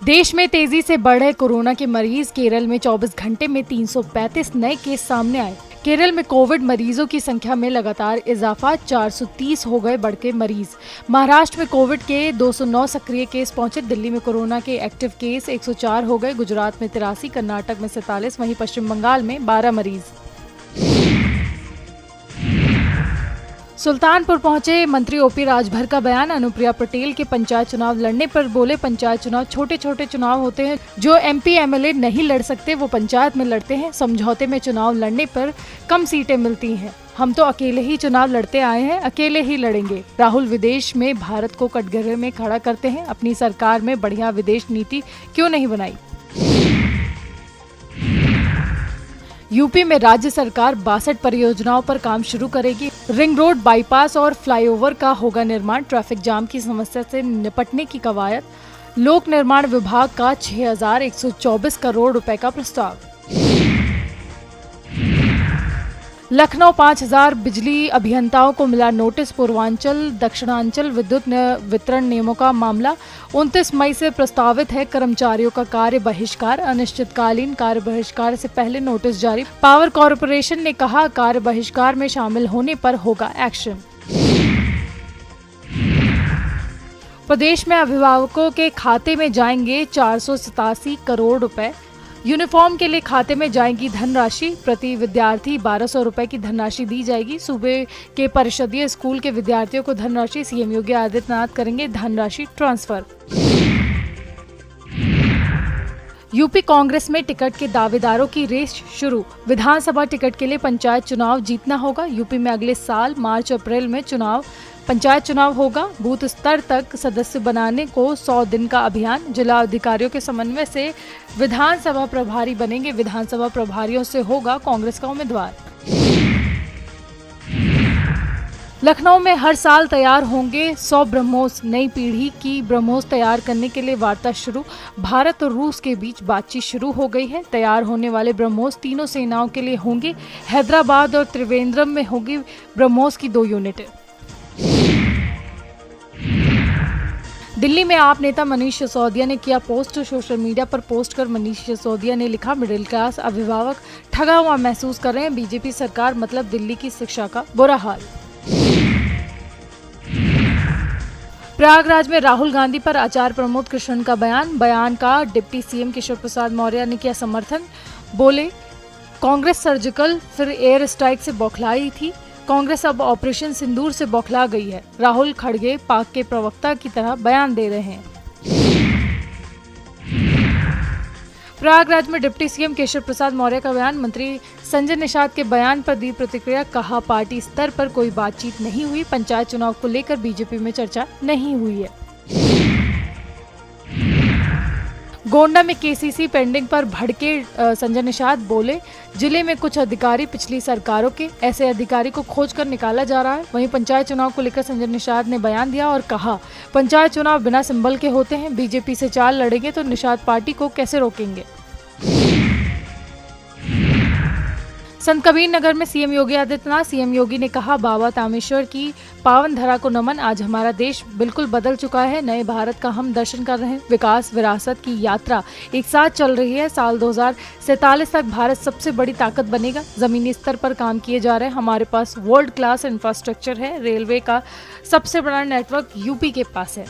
देश में तेजी से बढ़े कोरोना के मरीज। केरल में 24 घंटे में 335 नए केस सामने आए। केरल में कोविड मरीजों की संख्या में लगातार इजाफा, 430 हो गए बढ़ के मरीज। महाराष्ट्र में कोविड के 209 सक्रिय केस पहुंचे। दिल्ली में कोरोना के एक्टिव केस 104 हो गए। गुजरात में 83, कर्नाटक में 47, वहीं पश्चिम बंगाल में 12 मरीज। सुल्तानपुर पहुंचे मंत्री ओपी राजभर का बयान। अनुप्रिया पटेल के पंचायत चुनाव लड़ने पर बोले, पंचायत चुनाव छोटे छोटे चुनाव होते हैं, जो एमपी एमएलए नहीं लड़ सकते वो पंचायत में लड़ते हैं। समझौते में चुनाव लड़ने पर कम सीटें मिलती हैं। हम तो अकेले ही चुनाव लड़ते आए हैं, अकेले ही लड़ेंगे। राहुल विदेश में भारत को कटघरे में खड़ा करते हैं, अपनी सरकार में बढ़िया विदेश नीति क्यों नहीं बनाई। यूपी में राज्य सरकार 62 परियोजनाओं पर काम शुरू करेगी। रिंग रोड, बाईपास और फ्लाईओवर का होगा निर्माण। ट्रैफिक जाम की समस्या से निपटने की कवायद। लोक निर्माण विभाग का 6124 करोड़ रुपए का प्रस्ताव। लखनऊ 5000 बिजली अभियंताओं को मिला नोटिस। पूर्वांचल दक्षिणांचल विद्युत वितरण नियमों का मामला। 29 मई से प्रस्तावित है कर्मचारियों का कार्य बहिष्कार। अनिश्चितकालीन कार्य बहिष्कार से पहले नोटिस जारी। पावर कॉर्पोरेशन ने कहा, कार्य बहिष्कार में शामिल होने पर होगा एक्शन। प्रदेश में अभिभावकों के खाते में जाएंगे 487 करोड़ रुपए। यूनिफॉर्म के लिए खाते में जाएगी धनराशि। प्रति विद्यार्थी 1200 रुपए की धनराशि दी जाएगी। सूबे के परिषदीय स्कूल के विद्यार्थियों को धनराशि। सीएम योगी आदित्यनाथ करेंगे धनराशि ट्रांसफर। यूपी कांग्रेस में टिकट के दावेदारों की रेस शुरू। विधानसभा टिकट के लिए पंचायत चुनाव जीतना होगा। यूपी में अगले साल मार्च अप्रैल में पंचायत चुनाव होगा। बूथ स्तर तक सदस्य बनाने को 100 दिन का अभियान। जिला अधिकारियों के समन्वय से विधानसभा प्रभारी बनेंगे। विधानसभा प्रभारियों से होगा कांग्रेस का उम्मीदवार। लखनऊ में हर साल तैयार होंगे 100 ब्रह्मोस। नई पीढ़ी की ब्रह्मोस तैयार करने के लिए वार्ता शुरू। भारत और रूस के बीच बातचीत शुरू हो गई है। तैयार होने वाले ब्रह्मोस तीनों सेनाओं के लिए होंगे। हैदराबाद और त्रिवेंद्रम में होगी ब्रह्मोस की 2 यूनिटें। दिल्ली में आप नेता मनीष सिसोदिया ने किया पोस्ट। सोशल मीडिया पर पोस्ट कर मनीष सिसोदिया ने लिखा, मिडिल क्लास अभिभावक ठगा हुआ महसूस कर रहे हैं। बीजेपी सरकार मतलब दिल्ली की शिक्षा का बुरा हाल। प्रयागराज में राहुल गांधी पर आचार्य प्रमोद कृष्णन का बयान का डिप्टी सीएम केशव प्रसाद मौर्य ने किया समर्थन। बोले, कांग्रेस सर्जिकल फिर एयर स्ट्राइक से बौखलाई थी, कांग्रेस अब ऑपरेशन सिंदूर से बौखला गई है। राहुल खड़गे पाक के प्रवक्ता की तरह बयान दे रहे हैं। प्रयागराज में डिप्टी सीएम केशव प्रसाद मौर्य का बयान। मंत्री संजय निषाद के बयान पर दी प्रतिक्रिया। कहा, पार्टी स्तर पर कोई बातचीत नहीं हुई। पंचायत चुनाव को लेकर बीजेपी में चर्चा नहीं हुई है। गोंडा में केसीसी पेंडिंग पर भड़के संजय निषाद। बोले, जिले में कुछ अधिकारी पिछली सरकारों के, ऐसे अधिकारी को खोजकर निकाला जा रहा है। वहीं पंचायत चुनाव को लेकर संजय निषाद ने बयान दिया और कहा, पंचायत चुनाव बिना सिंबल के होते हैं। बीजेपी से 4 लड़ेंगे तो निषाद पार्टी को कैसे रोकेंगे। संत कबीर नगर में सीएम योगी आदित्यनाथ। सीएम योगी ने कहा, बाबा तामेश्वर की पावन धरा को नमन। आज हमारा देश बिल्कुल बदल चुका है। नए भारत का हम दर्शन कर रहे हैं। विकास विरासत की यात्रा एक साथ चल रही है। साल 2047 तक भारत सबसे बड़ी ताकत बनेगा। जमीनी स्तर पर काम किए जा रहे हैं। हमारे पास वर्ल्ड क्लास इंफ्रास्ट्रक्चर है। रेलवे का सबसे बड़ा नेटवर्क यूपी के पास है।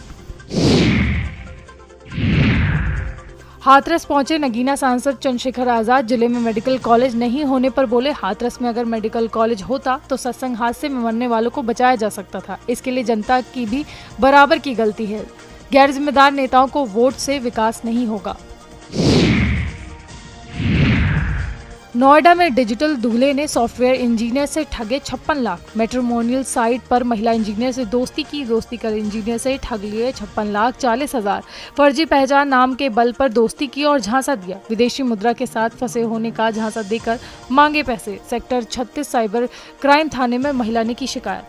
हाथरस पहुंचे नगीना सांसद चंद्रशेखर आजाद। जिले में मेडिकल कॉलेज नहीं होने पर बोले, हाथरस में अगर मेडिकल कॉलेज होता तो सत्संग हादसे में मरने वालों को बचाया जा सकता था। इसके लिए जनता की भी बराबर की गलती है। गैर जिम्मेदार नेताओं को वोट से विकास नहीं होगा। नोएडा में डिजिटल दूल्हे ने सॉफ्टवेयर इंजीनियर से ठगे 56 लाख। मैट्रिमोनियल साइट पर महिला इंजीनियर से दोस्ती की। दोस्ती कर इंजीनियर से ठग लिए 56,40,000। फर्जी पहचान नाम के बल पर दोस्ती की और झांसा दिया। विदेशी मुद्रा के साथ फंसे होने का झांसा देकर मांगे पैसे। सेक्टर 36 साइबर क्राइम थाने में महिला ने की शिकायत।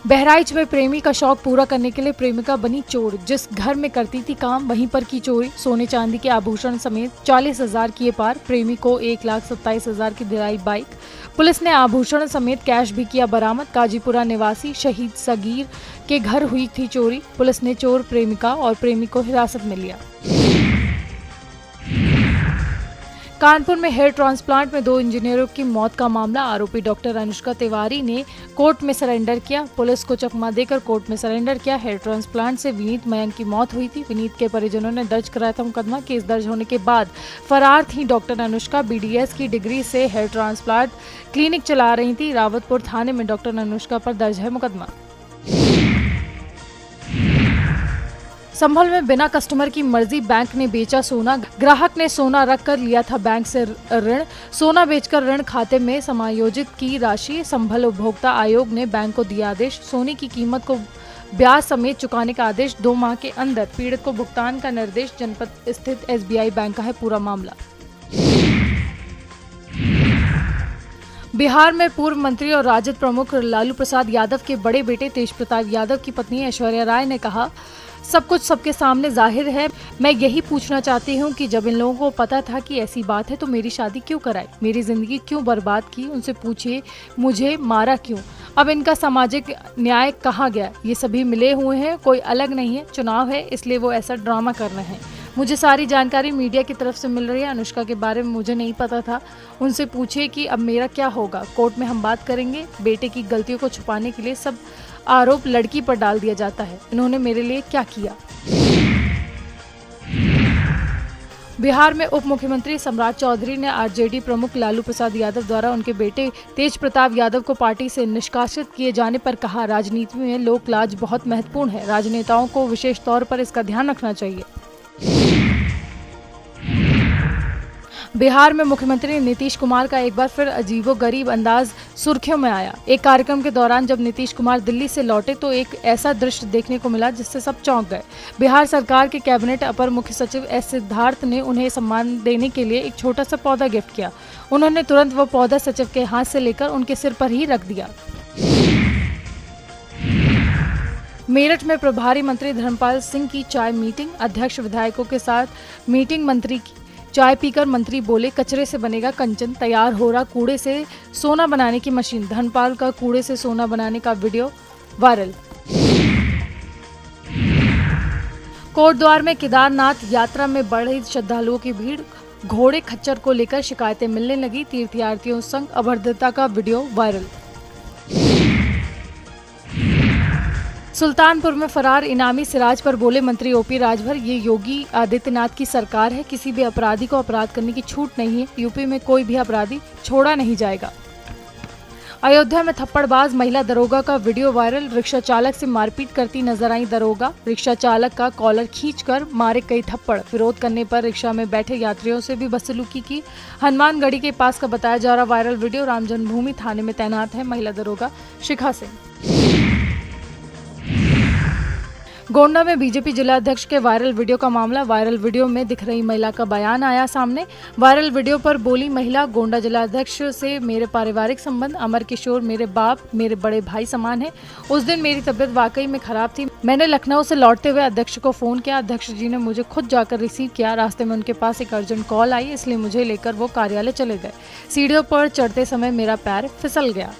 बहराइच में प्रेमी का शौक पूरा करने के लिए प्रेमिका बनी चोर। जिस घर में करती थी काम वहीं पर की चोरी। सोने चांदी के आभूषण समेत 40,000 किए पार। प्रेमी को 1,27,000 की दिलाई बाइक। पुलिस ने आभूषण समेत कैश भी किया बरामद। काजीपुरा निवासी शहीद सगीर के घर हुई थी चोरी। पुलिस ने चोर प्रेमिका और प्रेमी को हिरासत में लिया। कानपुर में हेयर ट्रांसप्लांट में 2 इंजीनियरों की मौत का मामला। आरोपी डॉक्टर अनुष्का तिवारी ने कोर्ट में सरेंडर किया। पुलिस को चकमा देकर कोर्ट में सरेंडर किया। हेयर ट्रांसप्लांट से विनीत मयंक की मौत हुई थी। विनीत के परिजनों ने दर्ज कराया था मुकदमा। केस दर्ज होने के बाद फरार थी डॉक्टर अनुष्का। BDS की डिग्री से हेयर ट्रांसप्लांट क्लिनिक चला रही थी। रावतपुर थाने में डॉक्टर अनुष्का पर दर्ज है मुकदमा। संभल में बिना कस्टमर की मर्जी बैंक ने बेचा सोना। ग्राहक ने सोना रख कर लिया था बैंक से ऋण। सोना बेचकर ऋण खाते में समायोजित की राशि। संभल उपभोक्ता आयोग ने बैंक को दिया आदेश। सोने की कीमत को ब्याज समेत चुकाने का आदेश। 2 माह के अंदर पीड़ित को भुगतान का निर्देश। जनपद स्थित SBI बैंक का है पूरा मामला। बिहार में पूर्व मंत्री और राजद प्रमुख लालू प्रसाद यादव के बड़े बेटे तेज प्रताप यादव की पत्नी ऐश्वर्या राय ने कहा, सब कुछ सबके सामने जाहिर है। मैं यही पूछना चाहती हूँ कि जब इन लोगों को पता था कि ऐसी बात है तो मेरी शादी क्यों कराई, मेरी जिंदगी क्यों बर्बाद की, उनसे पूछिए मुझे मारा क्यों। अब इनका सामाजिक न्याय कहाँ गया। ये सभी मिले हुए हैं, कोई अलग नहीं है। चुनाव है इसलिए वो ऐसा ड्रामा कर रहे हैं। मुझे सारी जानकारी मीडिया की तरफ से मिल रही है। अनुष्का के बारे में मुझे नहीं पता था। उनसे पूछिए कि अब मेरा क्या होगा। कोर्ट में हम बात करेंगे। बेटे की गलतियों को छुपाने के लिए सब आरोप लड़की पर डाल दिया जाता है। इन्होंने मेरे लिए क्या किया। बिहार में उप मुख्यमंत्री सम्राट चौधरी ने RJD प्रमुख लालू प्रसाद यादव द्वारा उनके बेटे तेज प्रताप यादव को पार्टी से निष्कासित किए जाने पर कहा, राजनीति में लोक लाज बहुत महत्वपूर्ण है। राजनेताओं को विशेष तौर पर इसका ध्यान रखना चाहिए। बिहार में मुख्यमंत्री नीतीश कुमार का एक बार फिर अजीबोगरीब अंदाज सुर्खियों में आया। एक कार्यक्रम के दौरान जब नीतीश कुमार दिल्ली से लौटे तो एक ऐसा दृश्य देखने को मिला जिससे सब चौंक गए। बिहार सरकार के कैबिनेट अपर मुख्य सचिव S सिद्धार्थ ने उन्हें सम्मान देने के लिए एक छोटा सा पौधा गिफ्ट किया। उन्होंने तुरंत वो पौधा सचिव के हाथ से लेकर उनके सिर पर ही रख दिया। मेरठ में प्रभारी मंत्री धर्मपाल सिंह की चाय मीटिंग। अध्यक्ष विधायकों के साथ मीटिंग। मंत्री की चाय पीकर मंत्री बोले, कचरे से बनेगा कंचन। तैयार हो रहा कूड़े से सोना बनाने की मशीन। धर्मपाल का कूड़े से सोना बनाने का वीडियो वायरल। कोटद्वार में केदारनाथ यात्रा में बढ़ रही श्रद्धालुओं की भीड़। घोड़े खच्चर को लेकर शिकायतें मिलने लगी। तीर्थयात्रियों संग अभद्रता का वीडियो वायरल। सुल्तानपुर में फरार इनामी सिराज पर बोले मंत्री OP राजभर, ये योगी आदित्यनाथ की सरकार है। किसी भी अपराधी को अपराध करने की छूट नहीं है। यूपी में कोई भी अपराधी छोड़ा नहीं जाएगा। अयोध्या में थप्पड़बाज महिला दरोगा का वीडियो वायरल। रिक्शा चालक से मारपीट करती नजर आई दरोगा। रिक्शा चालक का कॉलर खींचकर मारे कई थप्पड़। विरोध करने पर रिक्शा में बैठे यात्रियों से भी बदसलूकी की। हनुमानगढ़ी के पास का बताया जा रहा वायरल वीडियो। राम जन्मभूमि थाने में तैनात है महिला दरोगा शिखा सिंह। गोंडा में बीजेपी जिला अध्यक्ष के वायरल वीडियो का मामला। वायरल वीडियो में दिख रही महिला का बयान आया सामने। वायरल वीडियो पर बोली महिला, गोंडा जिला अध्यक्ष से मेरे पारिवारिक संबंध, अमर किशोर मेरे बाप मेरे बड़े भाई समान है। उस दिन मेरी तबीयत वाकई में खराब थी। मैंने लखनऊ से लौटते हुए अध्यक्ष को फोन किया। अध्यक्ष जी ने मुझे खुद जाकर रिसीव किया। रास्ते में उनके पास एक अर्जेंट कॉल आई, इसलिए मुझे लेकर वो कार्यालय चले गए। सीढ़ियों पर चढ़ते समय मेरा पैर फिसल गया।